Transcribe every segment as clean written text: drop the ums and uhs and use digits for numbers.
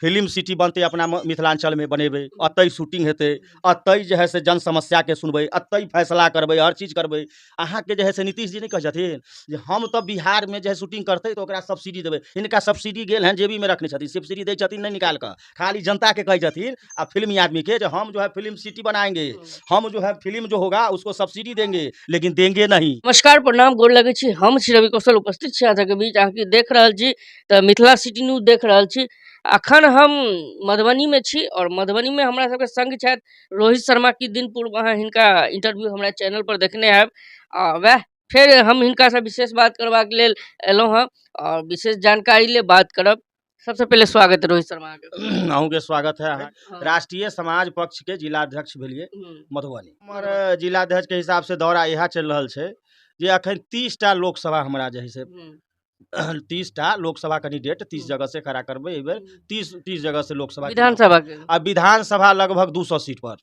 Film city बनते अपना मिथिलांचल में बनेबे, अतई शूटिंग हेतै, अतई जे है से जन समस्या के सुनबै, अतई फैसला करबै, हर चीज करबै। अहाँ के जे है से नीतीश जी नहीं कह छथिन जे हम तो बिहार में जे है शूटिंग करते तो ओकरा सब्सिडी देबै। इनका सब्सिडी गेल हैं जेबी में रखने छथिन, सब्सिडी दै छथिन नहीं निकाल कर, खाली जनता के कह छथिन आ फिल्मी आदमी के जो हम जो है फिल्म सिटी बनाएंगे, हम जो है फिल्म जो होगा उसको सब्सिडी देंगे, लेकिन देंगे नहीं। नमस्कार प्रणाम गोर लगे छी, हम छी रवि कौशल उपस्थित छी अहाँ के बीच। अहाँ देख रहल छी तऽ मिथिला सिटी न्यूज देख रहल छी। अखन हम मधुबनी में छी और मधुबनी में हमरा सबके संग छथि रोहित शर्मा। की दिन पूर्व अहाँ हिनका इंटरव्यू हमरा चैनल पर देखने हैब। वह फेर हम हिनका से विशेष बात करबाक लेल एलहुँ हँ और विशेष जानकारी ले बात करब। सबसे पहले स्वागत है रोहित शर्मा के। अहूँ के स्वागत है। अहाँ हाँ। राष्ट्रीय समाज पक्ष के जिलाध्यक्ष भेलिए हम्म। मधुबनी। हमर जिलाध्यक्ष के हिसाब से दौरा यह चल रहल छै जे अखन 30टा लोकसभा हमरा जे है से 30टा लोकसभा कैंडिडेट 30 जगह से खड़ा करबै। एहि बेर 30 जगह से लोकसभा विधानसभा के आ विधानसभा लगभग 200 सीट पर,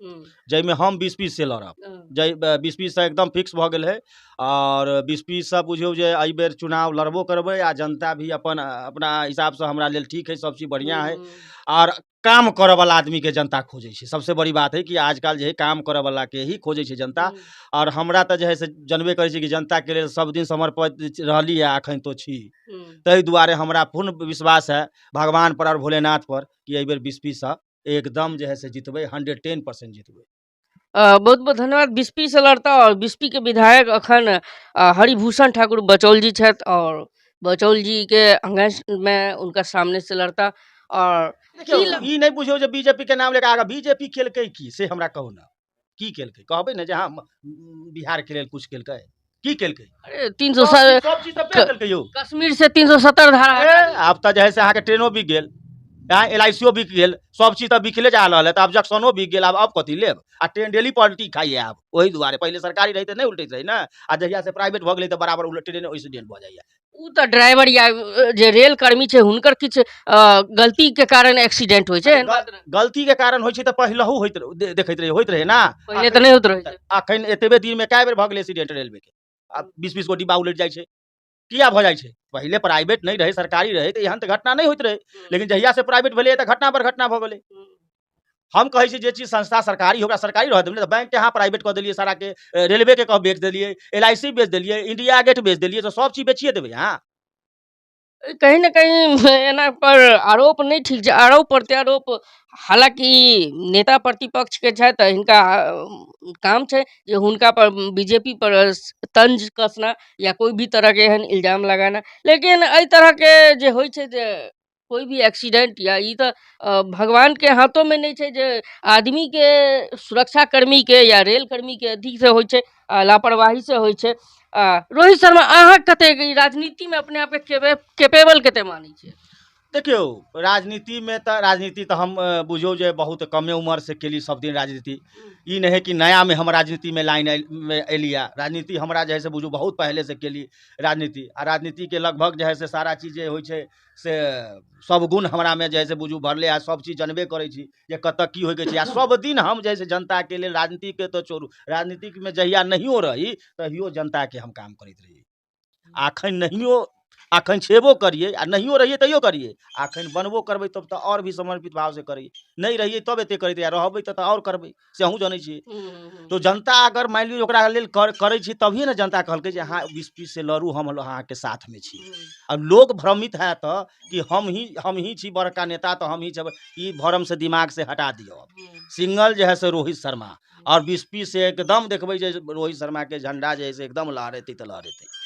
जैमे हम 20-20 से लड़ब। जै 20-20 से एकदम फिक्स भ गेल है और 20-20 से बुझियौ जे एहि बेर चुनाव लड़बो करबै आ जनता भी अपन अपना हिसाब से हमरा लेल ठीक है, सब चीज बढ़िया है और काम करे वाला आदमी के जनता खोजे छै। सबसे बड़ी बात है कि आजकल जे है काम करे वाला के ही खोजे छै जनता। और हमरा तो जे है से जनबे करे छी कि जनता के लिए सब दिन समर्पित रहली है, अखन तो छी। तै दुआरे हमरा पूर्ण विश्वास है भगवान पर और भोलेनाथ पर कि एहि बेर 20-20 से एकदम जे है से जितबै, 110% जितबै। बहुत बहुत धन्यवाद। बिस्पी से लड़ता और बिस्पी के विधायक अखन हरिभूषण ठाकुर बचौल जी छथि और बचौल जी के अंगेंस्ट में उनका सामने से लड़ता। और ई नहीं बुझियौ जे बीजेपी के नाम लेके आगा बीजेपी केलकै की से हमरा कहू ना, की केलकै कहबै ना जे हाँ बिहार के लेल कुछ केलकै, की केलकै? अरे 300 सब चीज तो केलकै यौ। कश्मीर से 370 धारा आब तो जे है से अहाँ के ट्रेनो बिक गेल, LIC बिक गेल, सब चीज तो बिकले जा रहल है। तो आब जक्शनो बिक गेल, अब कथी लेब? आ ट्रेन डेली पलटी खाइए आब, वही दुआरे। पहले सरकारी रही तो नहीं उल्टैत रही ना, आ जहिया से प्राइवेट भ गेलै तो बराबर उल्ट ट्रेन एक्सीडेंट भ जाइए। उ तो ड्राइवर या जे रेल कर्मी छै हुनकर किछ गलती के कारण एक्सीडेंट होय छै। गलती के कारण होय छै तो पहिलहु होइत देखैत रहे होइत रहे ना, पहले तो नहीं होत रहे छै। अखन एतबे दिन में कए बेर भ गेलै एक्सीडेंट रेलवे के। अब 20-20 गो डिब्बा उलट जाइ छै, किया भ जाइ छै? पहले प्राइवेट नहीं रहे सरकारी रहे तो एहन तो घटना नहीं होइत रहे, लेकिन जहिया से प्राइवेट भेलै तो घटना पर घटना भ गेलै। हम कहै छी जे चीज संस्था सरकारी होगा सरकारी रह देबै, बैंक के यहाँ प्राइवेट कऽ देलिए सारा के, रेलवे के कह बेच देलिए, LIC बेच देलिए, इंडिया गेट बेच देलिए, तो सब चीज बेचिए देबै यहाँ। कहीं ना कहीं एना पर आरोप नहीं ठीक छै, आरोप प्रत्यारोप। हालांकि नेता प्रतिपक्ष के छै तऽ हिनका काम छै जे हुनका पर बीजेपी पर तंज कसना या कोई भी तरह के एहन इल्जाम लगाना। लेकिन एहि तरह के जे होइ छै जे कोई भी एक्सीडेंट या ई तो भगवान के हाथों में नहीं छै, जे आदमी के सुरक्षा कर्मी के या रेल कर्मी के अधिक से होइ छै, लापरवाही से होइ छै। रोहित शर्मा अहाँ कतेक ई राजनीति में अपने आप के कैपेबल कते मानै छियै? देखियो राजनीति तो हम बुझो जे बहुत कमे उम्र से केली, सब दिन राजनीति। ई नहीं है कि नया में हम राजनीति में लाइन में एलिया, राजनीति हमरा जे है से बुझू बहुत पहले से केली राजनीति। आ राजनीति के लगभग जे है से सारा चीज जे होइ छै से सब गुण हमरा में जे है से बुझू भरले आ सब चीज जानबे करै छी जे कतऽ की होइ के छै। आ सब दिन हम जे है से जनता के लेल राजनीति के तो छोड़ू, राजनीति में जहिया नहियो रही तहियो जनता के हम काम करैत रही। अखन नहियो, अखन छेबो करिए आ नहियो रहिए तैयो करिए, अखन बनबो करबै तब तो और भी समर्पित भाव से करिए, नहीं रहिए तब एते करैत रहिए, रहबै तो और करबै से अहूँ जानै छी। तो जनता अगर मान ली ओकरा लेल करै छी तभिए ना जनता कहलकै जे हाँ 20-20 से लड़ू, हम अहाँ के साथ में छी। अब लोग भ्रमित है तो कि हम ही छी बड़का नेता, तो हम ही सब, ई भरम से दिमाग से हटा दियो। सिंगल जो है से रोहित शर्मा और 20-20 से एकदम देखबै जे रोहित शर्मा के झंडा जे है से एकदम लहरेतै तो लहरेतै।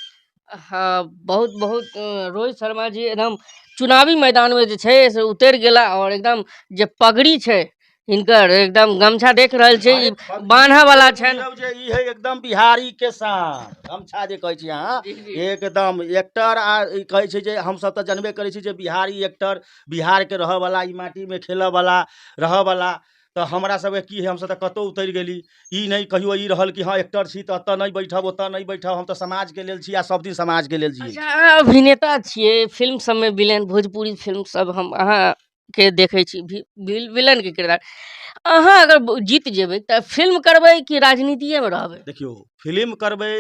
हाँ, बहुत बहुत रोहित शर्मा जी एकदम चुनावी मैदान में जे छै से उतर गेला और एकदम जे पगड़ी छै हिनकर, एकदम गमछा देख रहल छै बांधा वाला छै जे ई है एकदम बिहारी के शान गमछा जे कहै छी अहाँ, एकदम एक्टर। आ कहै छै जे हम सब तो जानबे करै छी जे बिहारी एक्टर, बिहार के रह वाला, ई माटी में खेल वाला रह वाला। तो हमरा सब की है, हम सब तो कतौ उतर गेली। ई नहीं कहियो ई रहल कि हाँ एक्टर छी तो अतऽ नहीं बैठब, ओतऽ नहीं बैठब, हम तो समाज के लेल छी आ सब दिन समाज के लेल जी। अच्छा, अभिनेता छियै, फिल्म सब में विलेन, भोजपुरी फिल्म सब हम अहाँ के देखै छी, विलन के किरदार। अहाँ अगर जीत जेबै तऽ फिल्म करबै कि राजनीतिये में रहबै? देखियो, फिल्म करबै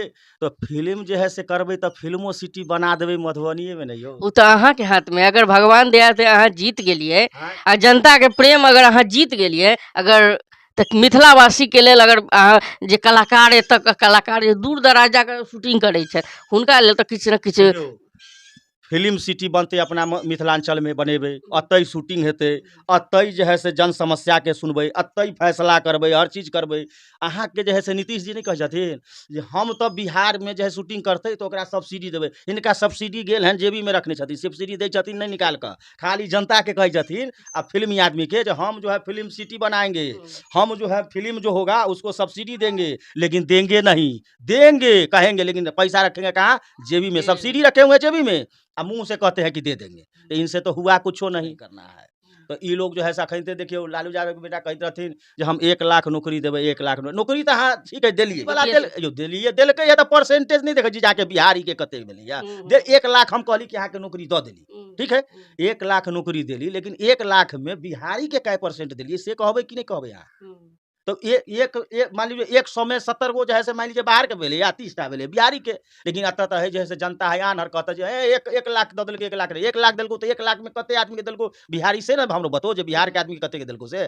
तो फिल्म जे है से करबै तऽ फिल्मो सिटी बना देबै मधुबनिये में न यौ। उ तऽ अहाँके हाथ में, अगर भगवान दया से अहाँ जीत गेलियै हाँ, आ जनता के प्रेम अगर अहाँ जीत गेलियै, अगर तऽ मिथिलावासी के लेल अगर अहाँ जे कलाकार एतऽ के कलाकार जे दूर दराज जाकर शूटिंग करै छथि, हुनका लेल तऽ किछु न किछु देखियौ, फिल्म सिटी बनतै अपना मिथिलांचल में बनेबै, अतै शूटिंग हेतै, अतै जे है से जन समस्या के सुनबै, अतै फैसला करबै, हर चीज करबै। अहाँके जे है से नीतीश जी नहीं कहै छथिन जे हम तो बिहार में जे है शूटिंग करतै तो ओकरा सब्सिडी देबै। हिनका सब्सिडी गेल हन जेबी में रखने छथिन, सब्सिडी दै छथिन नहीं निकाल कऽ, खाली जनता के कहै छथिन आ फिल्मी आदमी के जे हम जो है फिल्म सिटी बनाएंगे, हम जो है फिल्म जो होगा उसको सब्सिडी देंगे, लेकिन देंगे नहीं, देंगे कहेंगे लेकिन पैसा रखेंगे कहाँ? जेबी में। सब्सिडी रखे हुए जेबी में, अब मुंह से कहते हैं कि दे देंगे, तो इनसे तो हुआ कुछो नहीं करना है। तो ये लोग जो है अखनते देखियो लालू यादव के बेटा कहते रहथिन जे हम 1 लाख नौकरी देवे, 1 लाख नौकरी तो हाँ ठीक है दिलिए वाला दिलिए दिलकै है तो परसेंटेज नहीं देखै छी जाके बिहारी के कते भेलै दे 1 लाख हम कहली कि अहाँ के नौकरी दऽ देली, ठीक है 1 लाख नौकरी देली, लेकिन 1 लाख में बिहारी के कै परसेंट दिलिए से कहबै कि नहीं कहबै अहाँ? तो एक मान लीजिए 100 में 70 गो जो है से मान लीजिए बाहर के भेले या 30टा भेले बिहारी के, लेकिन अत है जैसे जनता है आन हर कहता है 1 लाख दऽ देलकै, 1 लाख रे 1 लाख देलको तो 1 लाख में कते आदमी के देलको बिहारी से ना हमरो बताओ जे बिहार के आदमी के कते के देलको से।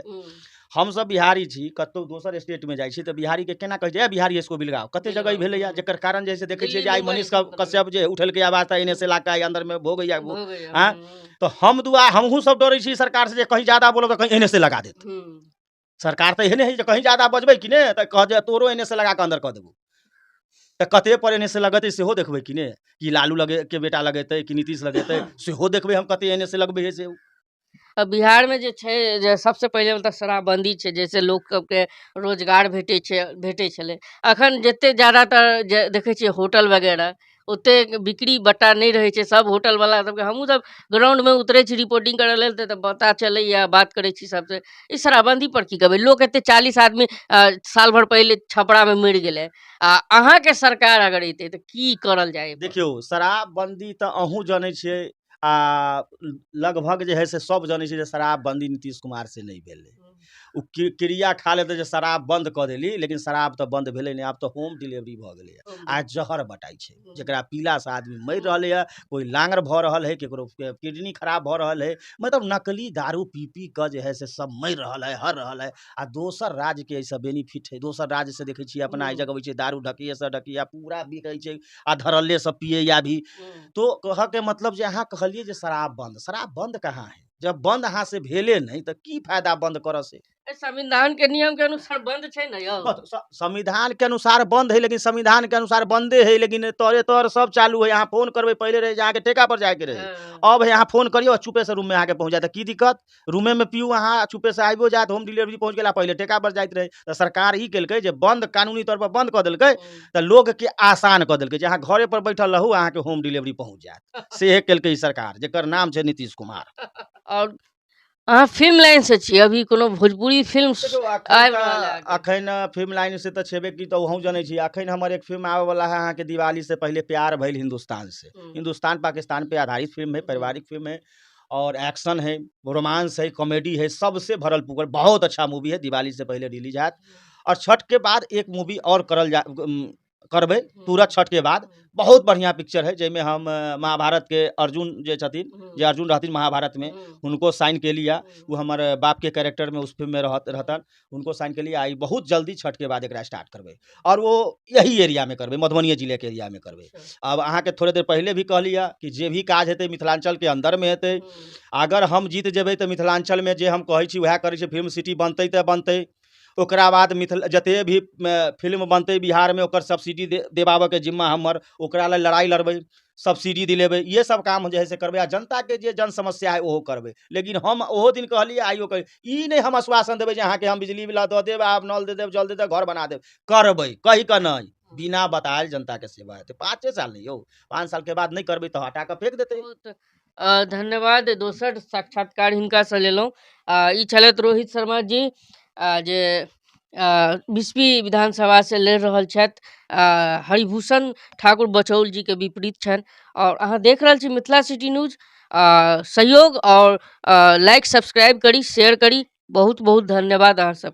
हम सब बिहारी छी, कतौ दोसर स्टेट में जाइ छी तो बिहारी के केना कहै छै बिहारी इसको बिलगाओ, कते जगह भेले या जेकर कारण जैसे देखे छियै जे आई मनीष कश्यप जे उठेलकै आवाज था एने से लाका अंदर में भो गया हां, तो हम दुआ हमहू सब डरै छी सरकार से जे कहीं ज्यादा बोलो तो कहीं एने से लगा देत। सरकार तो एहने है कहीं ज्यादा बजबै कि ने तो कह जे तोरो एने से लगा के अंदर कह देबो, तो कते पर एने से लगेतै सेहो देखबै कि ने, कि लालू लगे के बेटा लगेतै कि नीतीश लगेतै सेहो देखबै हम कते एने से लगबै है से। अब बिहार में जे छै जे सबसे पहिले मतलब शराबबंदी छै, जैसे लोग सबके रोजगार भेटै छलै। अखन जते ज्यादातर जे देखै छियै होटल वगैरह ओतेक बिक्री बट्टा नहीं रहै छै, सब होटल वाला सबके हमहूँ सब ग्राउंड में उतरै छी रिपोर्टिंग करऽ लेल तऽ पता चलैया, बात करै छी सबसे। ई शराबबंदी पर की कहबै? लोग एते 40 आदमी साल भर पहिले छपरा में मरि गेलै आ अहाँ के सरकार अगर एतै तऽ की करल जाय एहि पर? देखियो शराबबंदी तो अहूँ जानै छियै आ लगभग जे है से सब जानै छै जे शराबबंदी नीतीश कुमार से नहीं भेलै। उ क्रिया खा लेते जे शराब बंद कऽ देली, लेकिन शराब तो बंद भेलै नहीं, आब तो होम डिलीवरी भऽ गेलै आ जहर बटाई छै, जेकरा पीला से आदमी मरि रहलै है, कोई लांगर भऽ रहल है, केकरो किडनी खराब भऽ रहल है, मतलब नकली दारू पी पी कऽ जे है से सब मरि रहल है, हर रहल है। आ दोसर राज्य के ऐसा बेनिफिट है, दोसर राज्य से देखै छियै अपना एहि जगह अबै छै दारू ढकिया से ढकिया पूरा बिकै छै आ धरल्ले सब पिए या भी। तो कह के मतलब जे अहाँ कहलिए जे शराब बंद कहाँ है? जब बंद अहाँ से भेले नहीं तो की फायदा बंद करऽ से? संविधान के नियम के अनुसार बंद छै न यौ। संविधान के अनुसार बंद है, लेकिन संविधान के अनुसार बंदे है, लेकिन तोरे तोर सब चालू है। यहाँ फोन करबै, पहले रहे जाके ठेका पर जाके रहे, अब है यहाँ फोन करियो चुपे से रूम में आके पहुंच जाता। की दिक्कत? रूमे में पियू अहाँ चुपे से आइबो जात, होम डिलीवरी पहुंच गेला, पहले ठेका पर जाइत रहे। तो सरकार ई केलकै जे बंद कानूनी तौर पर बंद कऽ देलकै, तो लोग के आसान कऽ देलकै जे अहाँ घरे पर बैठल रहू, अहाँ के होम डिलीवरी पहुंच जात। से केलकै ई सरकार, जेकर नाम छै नीतीश कुमार। और अहाँ फिल्म लाइन से छी, अभी कोनो भोजपुरी फिल्म देखियो आबि रहल है आगे? अखन फिल्म लाइन से तो छेबे की, तो अहूँ जानै छी अखन हमर एक फिल्म आवे वाला है अहाँ के दिवाली से पहले, प्यार भइल हिंदुस्तान से। हिंदुस्तान पाकिस्तान पे आधारित फिल्म है, पारिवारिक फिल्म है और एक्शन है, रोमांस है, कॉमेडी है, सबसे भरल पुगल बहुत अच्छा मूवी है। दिवाली से पहले रिलीज हैत और छठ के बाद एक मूवी और करबै तुरंत छठ के बाद। बहुत बढ़िया पिक्चर है, जैमें हम महाभारत के अर्जुन जे छथिन, जे अर्जुन रहथिन महाभारत में, उनको साइन के लिया, वो हमारे बाप के कैरेक्टर में उस फिल्म में रहतन, उनको साइन के लिए आई। बहुत जल्दी छठ के बाद एकरा स्टार्ट करबै और वो यही एरिया में करबै, मधुबनी जिले के एरिया में करबै। अब अहाँ के थोड़े देर पहले भी कहलिया कि जे भी काज हेतै मिथिलांचल के अंदर में हेतै। अगर हम जीत जेबै तो मिथिलांचल में जे हम कहै छी वएह करै छी, फिल्म सिटी बनतै तऽ बनतै। ओकरा बाद जते भी फिल्म बनतै बिहार में ओकर सब्सिडी देबाबऽ के जिम्मा हमर, ओकरा लेल लड़ाई लड़बै, सब्सिडी दिलेबै, ये सब काम जे है से करबै। आ जनता के जे जन समस्या है ओहो करबै। लेकिन हम ओहो दिन कहलिए आइयो कही, ई नहीं हम आश्वासन देबै जे अहाँ के हम बिजली बिल दऽ देब, आप नल दे देब, जल दे देब, घर बना देब, करबै कही के नहीं, बिना बतायल जनता के सेवा हेतै। 5 साल नहीं यौ, 5 साल के बाद नहीं करबै तो हटा के फेंक देतै। धन्यवाद। दोसर साक्षात्कार हिनका से लेलहुँ। ई छलथि रोहित शर्मा जी, जे 20वीं विधानसभा से लड़ि रहल छथि, हरिभूषण ठाकुर बचौल जी के विपरीत छनि। और अहाँ देख रहल छी मिथिला सिटी न्यूज। सहयोग और लाइक सब्सक्राइब करी, शेयर करी। बहुत बहुत धन्यवाद अहाँ सब।